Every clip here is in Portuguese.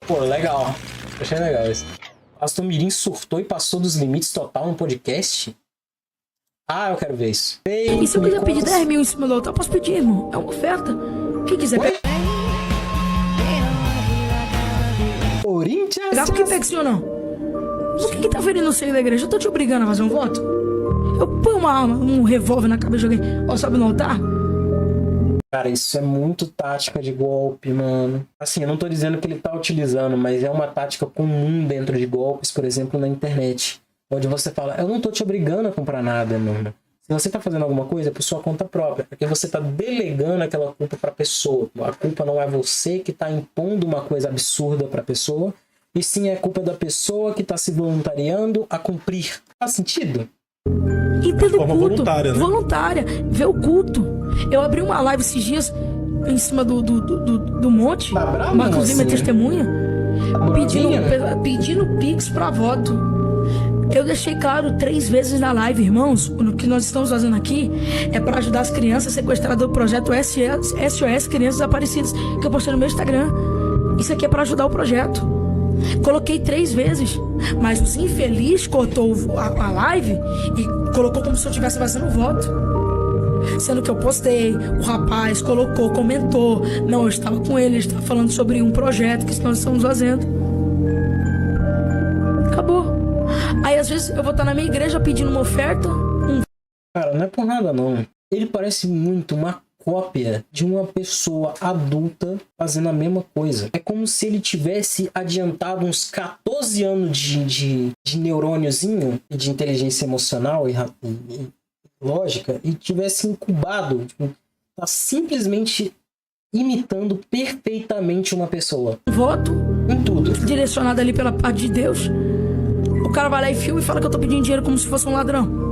Pô, legal. Achei legal isso. Pastor Mirim surtou e passou dos limites total no podcast? Ah, eu quero ver isso. E se eu quiser pedir 10 mil em cima do altar, eu posso pedir, irmão. É uma oferta. Quem quiser pegar, Corinthians. por que pega sim ou não? Por que tá ferindo o seio da igreja? Eu tô te obrigando a fazer um voto? Eu ponho uma arma, um revólver na cabeça de alguém, ó, sobe no altar? Cara, isso é muito tática de golpe, mano. Assim, eu não tô dizendo que ele tá utilizando, mas é uma tática comum dentro de golpes, por exemplo, na internet. Onde você fala, eu não tô te obrigando a comprar nada, mano. Se você tá fazendo alguma coisa, é por sua conta própria. Porque você tá delegando aquela culpa pra pessoa. A culpa não é você que tá impondo uma coisa absurda pra pessoa, e sim é culpa da pessoa que tá se voluntariando a cumprir. Faz sentido? E tendo culto, voluntária, né? voluntária, ver o culto. Eu abri uma live esses dias em cima do monte, Tá bravo, inclusive minha mocinha? testemunha, Bravinha? pedindo pix pra voto. Eu deixei claro 3 vezes na live, irmãos, o que nós estamos fazendo aqui é para ajudar as crianças sequestradas do projeto SOS Crianças Desaparecidas, que eu postei no meu Instagram. Isso aqui é para ajudar o projeto. Coloquei 3 vezes, mas os infelizes cortou a live e colocou como se eu estivesse fazendo voto. Sendo que eu postei, o rapaz colocou, comentou. Não, eu estava com ele estava falando sobre um projeto que nós estamos fazendo. Acabou. Aí às vezes eu vou estar na minha igreja pedindo uma oferta. Cara, não é por nada não. Ele parece muito uma cópia de uma pessoa adulta fazendo a mesma coisa. É como se ele tivesse adiantado uns 14 anos de neurôniozinho, de inteligência emocional e lógica, e tivesse incubado, tipo, tá simplesmente imitando perfeitamente uma pessoa. Voto Em tudo. direcionado ali pela parte de Deus. O cara vai lá e filma e fala que eu tô pedindo dinheiro como se fosse um ladrão.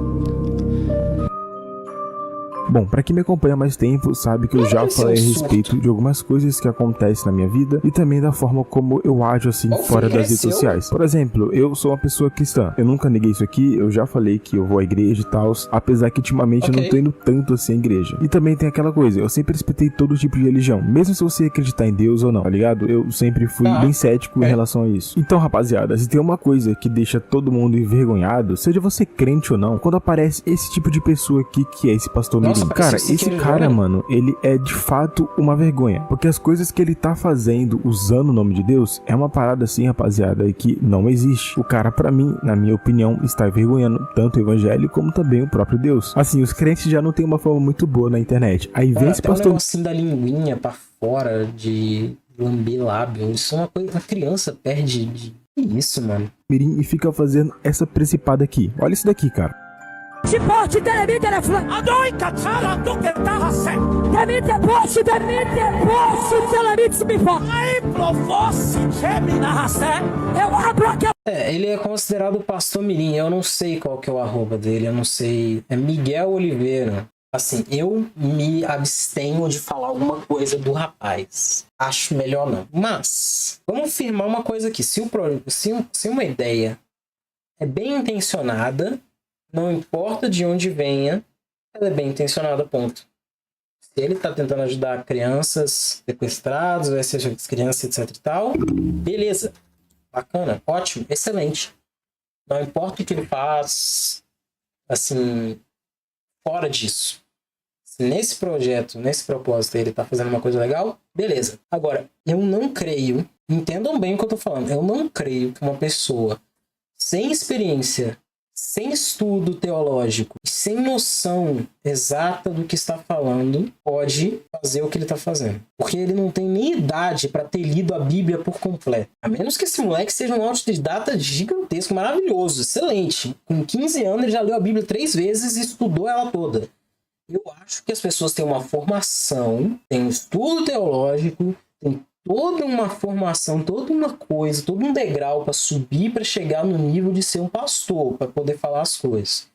Bom, pra quem me acompanha há mais tempo, sabe que eu já falei a respeito de algumas coisas que acontecem na minha vida e também da forma como eu ajo assim fora das redes sociais. Por exemplo, eu sou uma pessoa cristã. Eu nunca neguei isso aqui, eu já falei que eu vou à igreja e tal, apesar que ultimamente eu não tô indo tanto assim à igreja. E também tem aquela coisa, eu sempre respeitei todo tipo de religião, mesmo se você acreditar em Deus ou não, tá ligado? Eu sempre fui bem cético em relação a isso. Então, rapaziada, se tem uma coisa que deixa todo mundo envergonhado, seja você crente ou não, quando aparece esse tipo de pessoa aqui que é esse pastor Mirim. Cara, esse cara, mano, ele é de fato uma vergonha. Porque as coisas que ele tá fazendo usando o nome de Deus é uma parada assim, rapaziada, que não existe. O cara, pra mim, na minha opinião, está envergonhando tanto o evangelho como também o próprio Deus. Assim, os crentes já não tem uma forma muito boa na internet. Aí vem esse pastor... um negocinho da linguinha pra fora, de lamber lábio. Isso é uma coisa que a criança perde de... Que isso, mano? Mirim e fica fazendo essa principada aqui. Olha isso daqui, cara. Tipo, telemi, telefone. Adoi, cachala, do que tá certo. Demite, poste, telemi, se me for. Aí, provoce, gemina, rassé. Eu abro aqui. Ele é considerado pastor Mirim. Eu não sei qual que é o arroba dele. Eu não sei. É Miguel Oliveira. Assim, eu me abstenho de falar alguma coisa do rapaz. Acho melhor não. Mas, vamos afirmar uma coisa aqui. Se uma ideia é bem intencionada, não importa de onde venha, ela é bem intencionada, ponto. Se ele está tentando ajudar crianças sequestradas, ou seja, crianças, etc e tal, beleza. Bacana, ótimo, excelente. Não importa o que ele faz, assim, fora disso. Se nesse projeto, nesse propósito, ele está fazendo uma coisa legal, beleza. Agora, eu não creio, entendam bem o que eu estou falando, eu não creio que uma pessoa sem experiência, sem estudo teológico, sem noção exata do que está falando, pode fazer o que ele está fazendo. Porque ele não tem nem idade para ter lido a Bíblia por completo. A menos que esse moleque seja um autodidata gigantesco, maravilhoso, excelente. Com 15 anos ele já leu a Bíblia 3 vezes e estudou ela toda. Eu acho que as pessoas têm uma formação, têm um estudo teológico, têm toda uma formação, toda uma coisa, todo um degrau para subir, para chegar no nível de ser um pastor, para poder falar as coisas.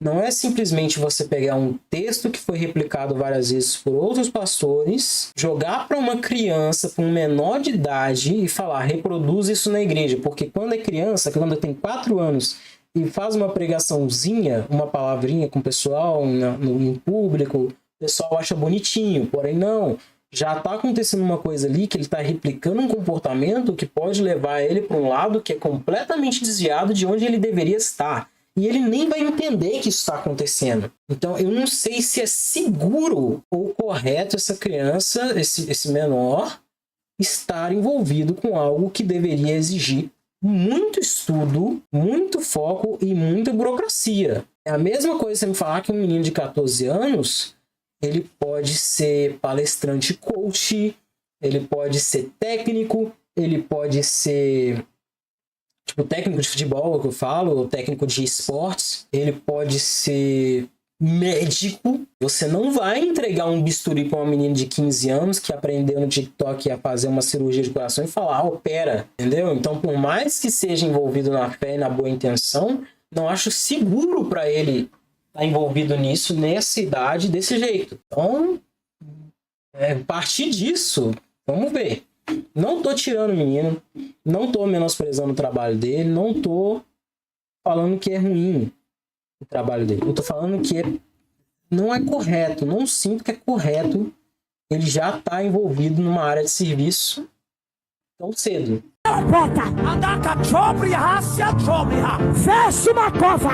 Não é simplesmente você pegar um texto que foi replicado várias vezes por outros pastores, jogar para uma criança, para um menor de idade e falar, reproduz isso na igreja. Porque quando é criança, quando tem 4 anos e faz uma pregaçãozinha, uma palavrinha com o pessoal em público, o pessoal acha bonitinho. Porém, não. Já tá acontecendo uma coisa ali que ele tá replicando um comportamento que pode levar ele para um lado que é completamente desviado de onde ele deveria estar. E ele nem vai entender que isso está acontecendo. Então, eu não sei se é seguro ou correto essa criança, esse menor, estar envolvido com algo que deveria exigir muito estudo, muito foco e muita burocracia. É a mesma coisa você me falar que um menino de 14 anos, ele pode ser palestrante coach, ele pode ser técnico, ele pode ser... tipo, técnico de futebol, que eu falo, ou técnico de esportes, ele pode ser médico. Você não vai entregar um bisturi para uma menina de 15 anos que aprendeu no TikTok a fazer uma cirurgia de coração e falar, opera, entendeu? Então, por mais que seja envolvido na fé e na boa intenção, não acho seguro para ele estar envolvido nisso, nessa idade, desse jeito. Então, a partir disso, vamos ver. Não tô tirando o menino, não tô menosprezando o trabalho dele, não tô falando que é ruim o trabalho dele. Eu tô falando que não é correto, não sinto que é correto ele já tá envolvido numa área de serviço tão cedo. Feche uma cova.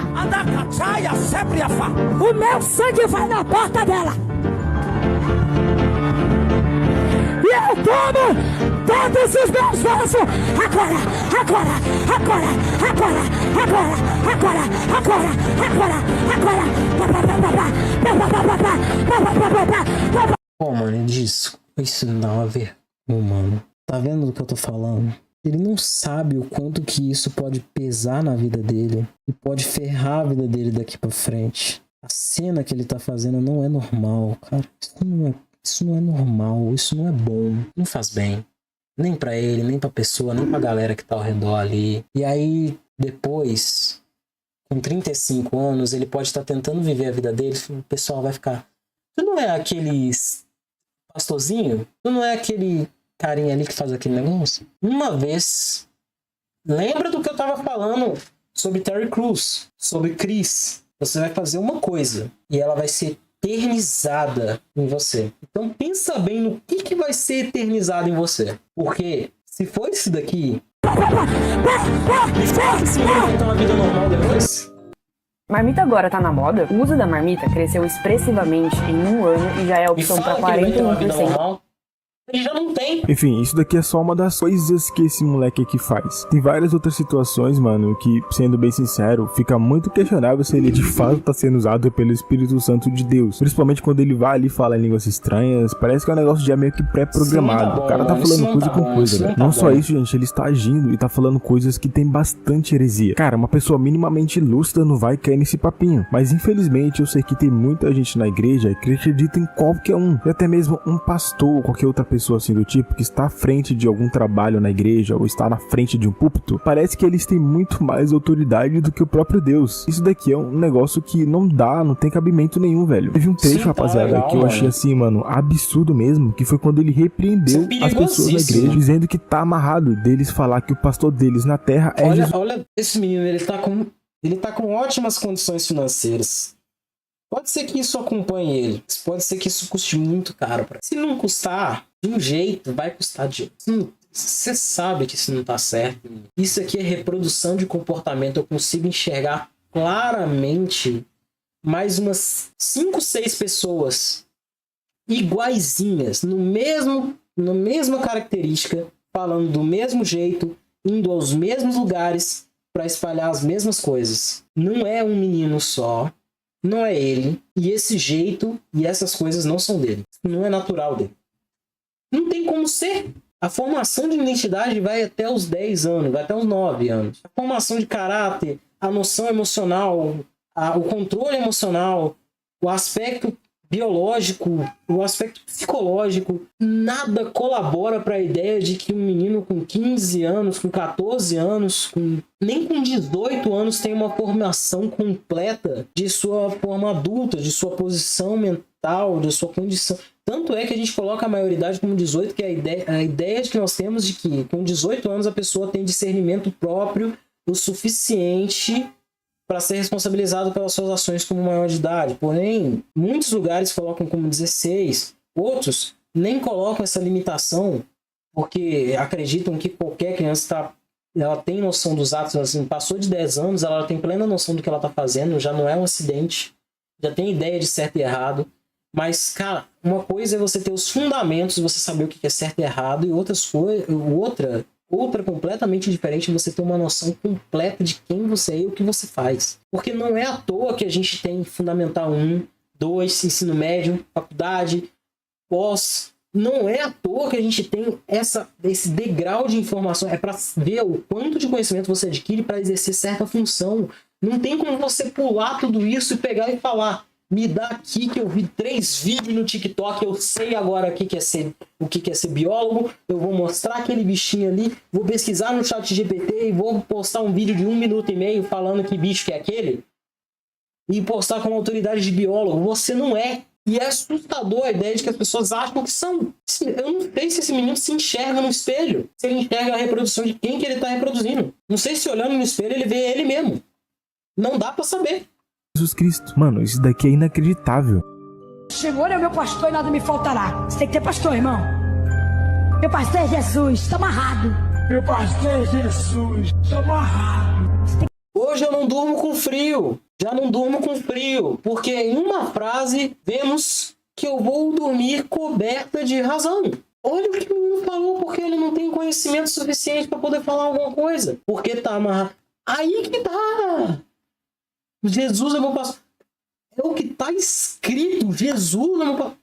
O meu sangue vai na porta dela. E eu tomo todos os meus vasos agora. Pô, mano, isso não dá uma vergonha, mano. Tá vendo do que eu tô falando? Ele não sabe o quanto que isso pode pesar na vida dele e pode ferrar a vida dele daqui pra frente. A cena que ele tá fazendo não é normal, cara. Isso não é normal, isso não é bom, não faz bem. Nem pra ele, nem pra pessoa, nem pra galera que tá ao redor ali. E aí, depois, com 35 anos, ele pode estar tentando viver a vida dele, o pessoal vai ficar... Tu não é aquele pastorzinho? Tu não é aquele carinha ali que faz aquele negócio? Uma vez, lembra do que eu tava falando sobre Terry Crews, sobre Chris. Você vai fazer uma coisa e ela vai ser eternizada em você. Então pensa bem no que vai ser eternizado em você. Porque se for isso daqui, esse menino vai ter uma vida normal depois? Marmita agora tá na moda? O uso da marmita cresceu expressivamente em um ano e já é opção para 41%. Ele já não tem. Enfim, isso daqui é só uma das coisas que esse moleque aqui faz. Tem várias outras situações, mano, que, sendo bem sincero, fica muito questionável se ele de fato tá sendo usado pelo Espírito Santo de Deus. Principalmente quando ele vai ali e fala em línguas estranhas, parece que é um negócio já meio que pré-programado. O cara tá falando coisa com coisa, velho. Não só isso, gente, ele está agindo e tá falando coisas que tem bastante heresia. Cara, uma pessoa minimamente lúcida não vai cair nesse papinho. Mas infelizmente eu sei que tem muita gente na igreja que acredita em qualquer um. E até mesmo um pastor ou qualquer outra pessoa assim do tipo que está à frente de algum trabalho na igreja ou está na frente de um púlpito, parece que eles têm muito mais autoridade do que o próprio Deus. Isso daqui é um negócio que não tem cabimento nenhum, velho. Teve um trecho, rapaziada, legal, que eu achei assim, mano, absurdo mesmo, que foi quando ele repreendeu as pessoas da igreja, dizendo que tá amarrado deles falar que o pastor deles na terra é Jesus. Olha esse menino, ele tá com ótimas condições financeiras. Pode ser que isso acompanhe ele. Pode ser que isso custe muito caro. Se não custar de um jeito, vai custar de outro. Você sabe que isso não tá certo. Isso aqui é reprodução de comportamento. Eu consigo enxergar claramente mais umas 5, 6 pessoas iguaizinhas, na mesma característica, falando do mesmo jeito, indo aos mesmos lugares para espalhar as mesmas coisas. Não é um menino só. Não é ele, e esse jeito e essas coisas não são dele. Não é natural dele. Não tem como ser. A formação de identidade vai até os 10 anos, vai até os 9 anos. A formação de caráter, a noção emocional, o controle emocional, o aspecto biológico, o aspecto psicológico, nada colabora para a ideia de que um menino com 15 anos, com 14 anos, nem com 18 anos tem uma formação completa de sua forma adulta, de sua posição mental, de sua condição. Tanto é que a gente coloca a maioridade como 18, que é a ideia que nós temos de que com 18 anos a pessoa tem discernimento próprio o suficiente para ser responsabilizado pelas suas ações como maior de idade. Porém, muitos lugares colocam como 16, outros nem colocam essa limitação porque acreditam que qualquer criança ela tem noção dos atos, assim, passou de 10 anos, ela tem plena noção do que ela tá fazendo, já não é um acidente, já tem ideia de certo e errado. Mas, cara, uma coisa é você ter os fundamentos, você saber o que é certo e errado, e outra completamente diferente, você ter uma noção completa de quem você é e o que você faz. Porque não é à toa que a gente tem Fundamental 1, 2, ensino médio, faculdade, pós. Não é à toa que a gente tem esse degrau de informação. É para ver o quanto de conhecimento você adquire para exercer certa função. Não tem como você pular tudo isso e pegar e falar: me dá aqui que eu vi 3 vídeos no TikTok, eu sei agora o que é ser biólogo, eu vou mostrar aquele bichinho ali, vou pesquisar no ChatGPT e vou postar um vídeo de 1 minuto e meio falando que bicho que é aquele e postar como autoridade de biólogo. Você não é. E é assustador a ideia de que as pessoas acham que são. Eu não sei se esse menino se enxerga no espelho, se ele enxerga a reprodução de quem que ele está reproduzindo. Não sei se olhando no espelho ele vê ele mesmo. Não dá para saber. Jesus Cristo. Mano, isso daqui é inacreditável. O Senhor é o meu pastor e nada me faltará. Você tem que ter pastor, irmão. Meu pastor é Jesus, tá amarrado. Meu pastor é Jesus, tá amarrado. Hoje eu não durmo com frio. Já não durmo com frio. Porque em uma frase vemos que eu vou dormir coberta de razão. Olha o que o menino falou, porque ele não tem conhecimento suficiente para poder falar alguma coisa. Porque tá amarrado. Aí que tá. Jesus é meu pastor. É o que está escrito. Jesus é meu pastor.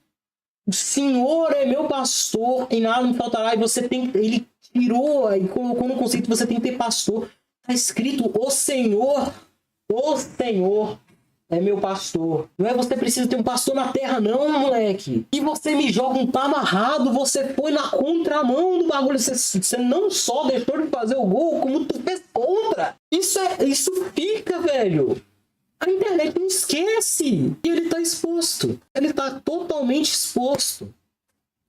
O Senhor é meu pastor, em nada me faltará. E você tem. Ele tirou e colocou no conceito: você tem que ter pastor. Está escrito: o Senhor é meu pastor. Não é você precisa ter um pastor na terra, não, moleque. E você me joga um tá amarrado, você foi na contramão do bagulho. Você não só deixou de fazer o gol, como tu fez contra. Isso fica, velho. A internet não esquece. E ele tá exposto. Ele tá totalmente exposto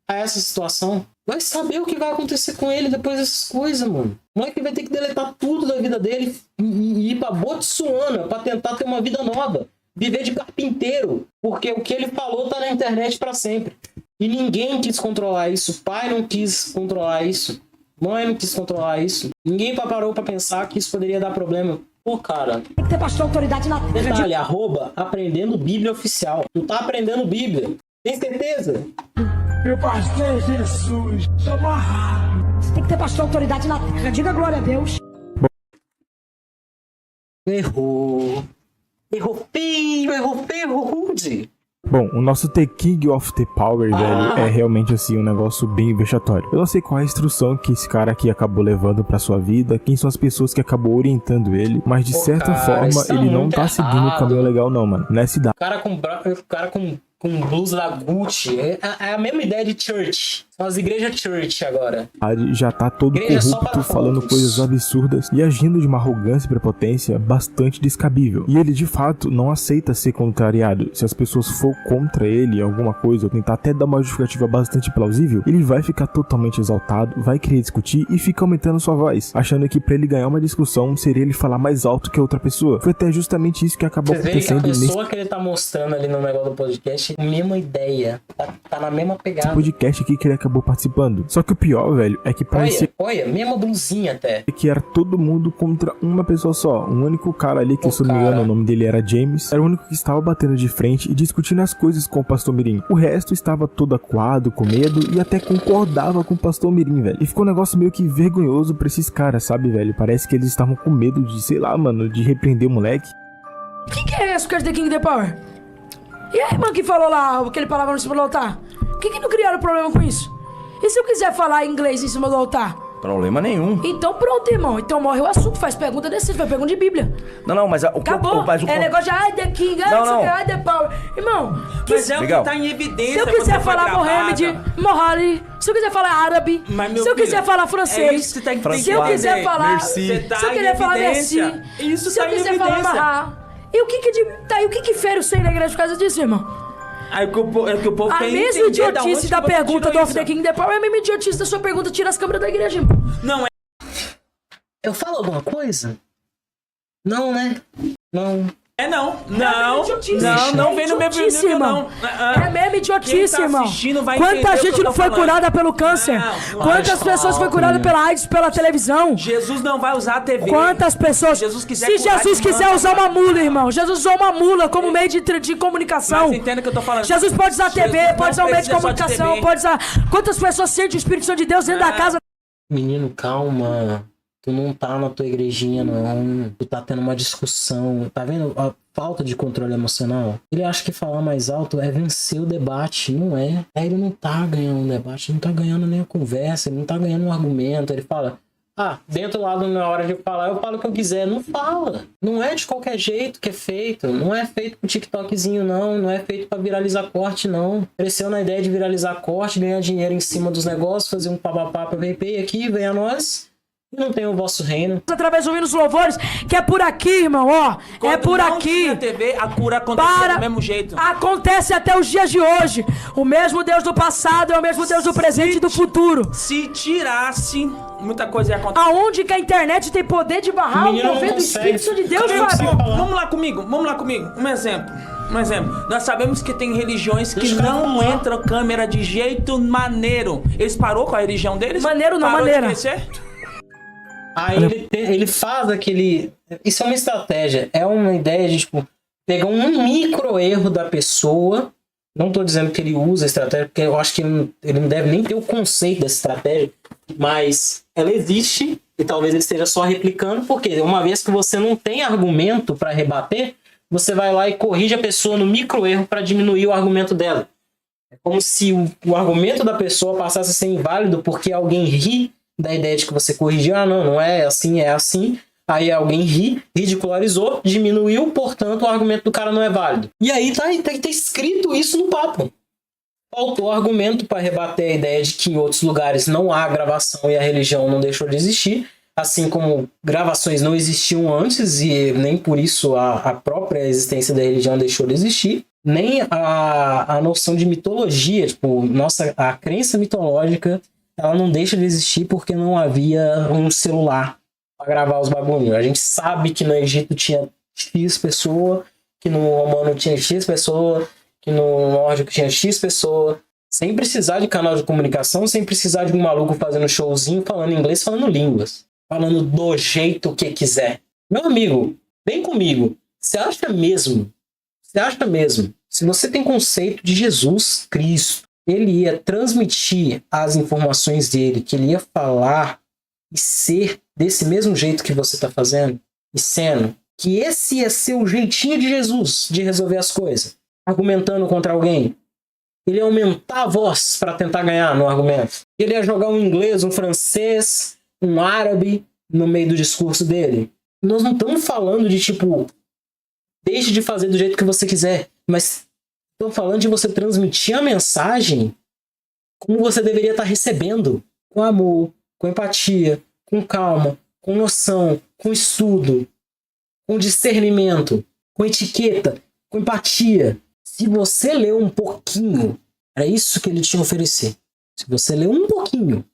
a essa situação. Vai saber o que vai acontecer com ele depois dessas coisas, mano. O moleque vai ter que deletar tudo da vida dele e ir pra Botsuana pra tentar ter uma vida nova. Viver de carpinteiro. Porque o que ele falou tá na internet pra sempre. E ninguém quis controlar isso. O pai não quis controlar isso. Mãe não quis controlar isso. Ninguém parou pra pensar que isso poderia dar problema. Pô, cara. Tem que ter pastor autoridade na terra. Detalhe, @aprendendo Bíblia oficial. Tu tá aprendendo Bíblia. Tem certeza? Meu pastor é Jesus, tá amarrado. Você tem que ter pastor autoridade na terra. Diga glória a Deus. Errou feio, errou rude. Bom, o nosso The King of the Power, velho, é realmente assim um negócio bem vexatório. Eu não sei qual é a instrução que esse cara aqui acabou levando pra sua vida, quem são as pessoas que acabou orientando ele, mas de certa forma ele não tá seguindo o caminho legal não, mano. Nessa idade. O cara com blusa da Gucci. É a mesma ideia de church. São as igrejas church agora. Já tá todo Igreja corrupto, falando coisas absurdas e agindo de uma arrogância e prepotência bastante descabível. E ele de fato não aceita ser contrariado. Se as pessoas for contra ele alguma coisa, ou tentar até dar uma justificativa bastante plausível, ele vai ficar totalmente exaltado, vai querer discutir e fica aumentando sua voz, achando que pra ele ganhar uma discussão seria ele falar mais alto que a outra pessoa. Foi até justamente isso que acabou acontecendo. A pessoa que ele tá mostrando ali no negócio do podcast, mesma ideia, tá na mesma pegada. Esse podcast aqui que ele acabou participando. Só que o pior, velho, é que parecia... Olha, mesma blusinha até. Que era todo mundo contra uma pessoa só. Um único cara ali, que se eu não me engano, o nome dele era James, era o único que estava batendo de frente e discutindo as coisas com o Pastor Mirim. O resto estava todo acuado, com medo e até concordava com o Pastor Mirim, velho. E ficou um negócio meio que vergonhoso pra esses caras, sabe, velho? Parece que eles estavam com medo de, sei lá, mano, de repreender o moleque. Quem que é esse, The King of the Power? E a irmã que falou lá, aquele palavrão em cima do altar? Por que não criaram problema com isso? E se eu quiser falar inglês em cima do altar? Problema nenhum. Então pronto, irmão. Então morre o assunto, faz pergunta decente, faz pergunta de Bíblia. Não, mas... Acabou. É negócio de The King, The Power. Irmão, mas é o que tá em evidência. se eu quiser falar Mohamed, Mohali, se eu quiser falar árabe, se eu quiser falar francês, se eu quiser falar... Se eu quiser falar Merci, se eu quiser falar Mahá. E o que fere o seio da igreja por causa disso, irmão? É que o povo a quer mesma entender idiotice da pergunta do Off The King The Power é a mesma idiotice da sua pergunta tira as câmeras da igreja, irmão. Não é. Eu falo alguma coisa? Não, né? Não. Não vem no meu vídeo, não. É mesmo idiotice, Quem tá irmão. assistindo vai Quanta entender o que gente eu não tô foi falando. curada pelo câncer? Quantas pessoas foi curada pela AIDS, pela televisão? Jesus não vai usar a TV. Quantas pessoas? Jesus quiser Se curar, Jesus ele quiser manda. usar uma mula, irmão. Jesus usou uma mula como meio de comunicação. Mas entenda o que eu tô falando. Jesus pode usar a TV, Jesus pode usar não o meio de precisa só de comunicação, TV. pode usar... Quantas pessoas sentem o Espírito Santo de Deus dentro da casa? Menino, calma. Tu não tá na tua igrejinha, não. Tu tá tendo uma discussão. Tá vendo a falta de controle emocional? Ele acha que falar mais alto é vencer o debate. Não é. Aí ele não tá ganhando um debate, não tá ganhando nem a conversa, ele não tá ganhando um argumento. Ele fala, dentro lá na hora de falar, eu falo o que eu quiser. Não fala. Não é de qualquer jeito que é feito. Não é feito pro TikTokzinho, não. Não é feito pra viralizar corte, não. Cresceu na ideia de viralizar corte, ganhar dinheiro em cima dos negócios, fazer um papapá pra VP aqui, vem a nós. E não tem o vosso reino. Através do hino dos louvores, que é por aqui, irmão, ó. É por Não aqui. tinha TV, a cura acontecia do mesmo jeito. Acontece até os dias de hoje. O mesmo Deus do passado é o mesmo Deus do presente e do futuro. Se tirasse, muita coisa ia acontecer. Aonde que a internet tem poder de barrar o menino não mover do consegue. Espírito de Deus, Como é que Fábio? você fala? Vamos lá comigo. Um exemplo. Nós sabemos que tem religiões que Deixa eu não falar. entram câmera de jeito maneiro. Eles parou com a religião deles? Maneiro não, Parou de maneira. crescer? Aí ele faz aquele... Isso é uma estratégia. É uma ideia de, tipo, pegar um micro erro da pessoa. Não tô dizendo que ele usa a estratégia, porque eu acho que ele não deve nem ter o conceito dessa estratégia. Mas ela existe e talvez ele esteja só replicando, porque uma vez que você não tem argumento para rebater, você vai lá e corrige a pessoa no micro erro para diminuir o argumento dela. É como se o argumento da pessoa passasse a ser inválido porque alguém ri da ideia de que você corrigiu. Não é assim, é assim. Aí alguém ridicularizou, diminuiu, portanto o argumento do cara não é válido. E aí tá escrito isso no papo. Faltou argumento para rebater a ideia de que em outros lugares não há gravação e a religião não deixou de existir, assim como gravações não existiam antes e nem por isso a própria existência da religião deixou de existir, nem a noção de mitologia, tipo, a crença mitológica, ela não deixa de existir porque não havia um celular para gravar os bagulhos. A gente sabe que no Egito tinha X pessoa, que no romano tinha X pessoa, que no nórdico tinha X pessoa, sem precisar de canal de comunicação, sem precisar de um maluco fazendo showzinho, falando inglês, falando línguas, falando do jeito que quiser. Meu amigo, vem comigo. Você acha mesmo, se você tem conceito de Jesus Cristo, ele ia transmitir as informações dele, que ele ia falar e ser desse mesmo jeito que você está fazendo, e sendo que esse ia ser o jeitinho de Jesus de resolver as coisas, argumentando contra alguém. Ele ia aumentar a voz para tentar ganhar no argumento. Ele ia jogar um inglês, um francês, um árabe no meio do discurso dele. Nós não estamos falando de tipo, deixe de fazer do jeito que você quiser, mas estou falando de você transmitir a mensagem como você deveria estar recebendo, com amor, com empatia, com calma, com noção, com estudo, com discernimento, com etiqueta, com empatia. Se você ler um pouquinho, era isso que ele tinha a oferecer. Se você ler um pouquinho,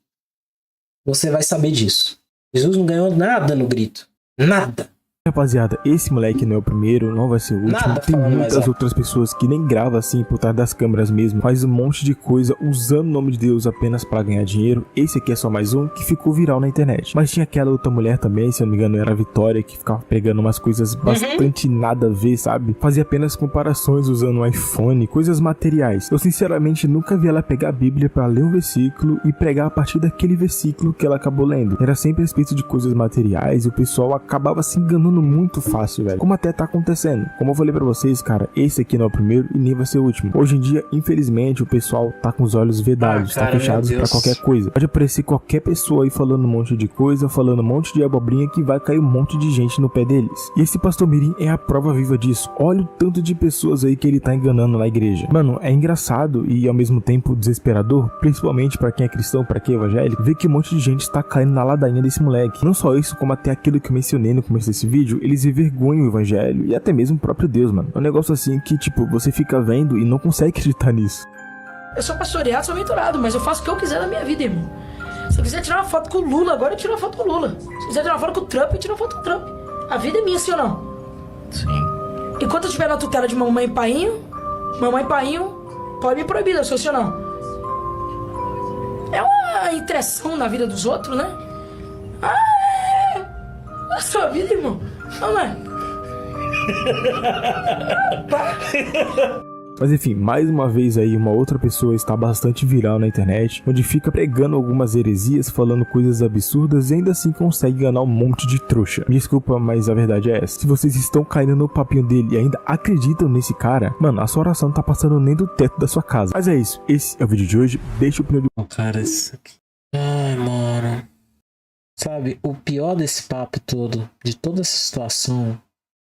você vai saber disso. Jesus não ganhou nada no grito. Nada. Rapaziada, esse moleque não é o primeiro, não vai ser o último. Nada Tem falando mais muitas alto. outras pessoas que nem gravam assim por trás das câmeras mesmo. Faz um monte de coisa usando o nome de Deus apenas para ganhar dinheiro. Esse aqui é só mais um que ficou viral na internet. Mas tinha aquela outra mulher também, se eu não me engano era a Vitória, que ficava pegando umas coisas bastante nada a ver, sabe? Fazia apenas comparações usando um iPhone, coisas materiais. Eu sinceramente nunca vi ela pegar a Bíblia para ler um versículo e pregar a partir daquele versículo que ela acabou lendo. Era sempre a respeito de coisas materiais e o pessoal acabava se enganando muito fácil, velho. Como até tá acontecendo. Como eu falei pra vocês, cara, esse aqui não é o primeiro e nem vai ser o último. Hoje em dia, infelizmente, o pessoal tá com os olhos vedados, cara, tá fechados meu pra Deus. qualquer coisa. Pode aparecer qualquer pessoa aí falando um monte de coisa, falando um monte de abobrinha que vai cair um monte de gente no pé deles. E esse pastor Mirim é a prova viva disso. Olha o tanto de pessoas aí que ele tá enganando na igreja. Mano, é engraçado e ao mesmo tempo desesperador, principalmente pra quem é cristão, pra quem é evangélico, ver que um monte de gente tá caindo na ladainha desse moleque. Não só isso, como até aquilo que eu mencionei no começo desse vídeo, eles envergonham o evangelho e até mesmo o próprio Deus, mano. É um negócio assim que, tipo, você fica vendo e não consegue acreditar nisso. Eu sou pastoreado, sou mentorado, mas eu faço o que eu quiser na minha vida, irmão. Se eu quiser tirar uma foto com o Lula, agora eu tiro uma foto com o Lula. Se eu quiser tirar uma foto com o Trump, eu tiro uma foto com o Trump. A vida é minha, sim ou não? Sim. Enquanto eu estiver na tutela de mamãe e painho pode me proibir da social não. É uma interação na vida dos outros, né? A sua vida, irmão. Não é? Mas enfim, mais uma vez aí uma outra pessoa está bastante viral na internet, onde fica pregando algumas heresias, falando coisas absurdas e ainda assim consegue enganar um monte de trouxa. Me desculpa, mas a verdade é essa. Se vocês estão caindo no papinho dele e ainda acreditam nesse cara, mano, a sua oração não tá passando nem do teto da sua casa. Mas é isso, esse é o vídeo de hoje. Deixa o opinião de... Cara, isso aqui... Ai, mano... Sabe, o pior desse papo todo, de toda essa situação,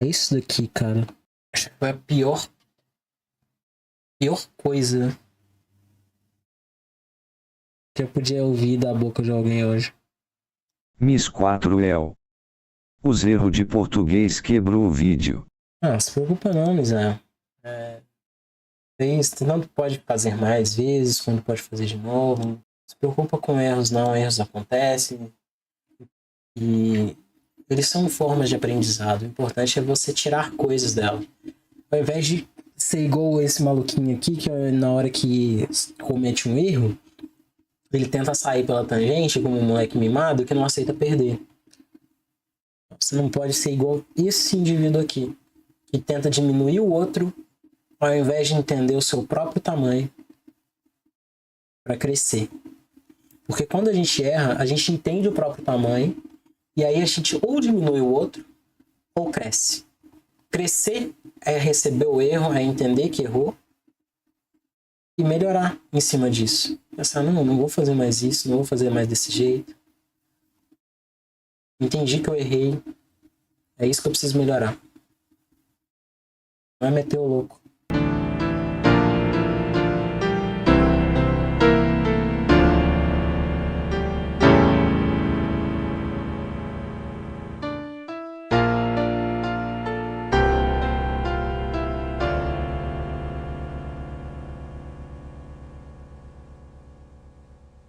é isso daqui, cara. Acho que foi a pior coisa que eu podia ouvir da boca de alguém hoje. Miss 4El. Os erros de português quebrou o vídeo. Ah, se preocupa não, Mizé. Tanto pode fazer mais vezes, quando pode fazer de novo. Se preocupa com erros não, erros acontecem. E eles são formas de aprendizado. O importante é você tirar coisas dela. Ao invés de ser igual esse maluquinho aqui, que na hora que comete um erro, ele tenta sair pela tangente, como um moleque mimado, que não aceita perder. Você não pode ser igual esse indivíduo aqui, que tenta diminuir o outro, ao invés de entender o seu próprio tamanho para crescer. Porque quando a gente erra, a gente entende o próprio tamanho, e aí a gente ou diminui o outro, ou cresce. Crescer é receber o erro, é entender que errou e melhorar em cima disso. Pensar, não vou fazer mais isso, não vou fazer mais desse jeito. Entendi que eu errei. É isso que eu preciso melhorar. Não é meter o louco.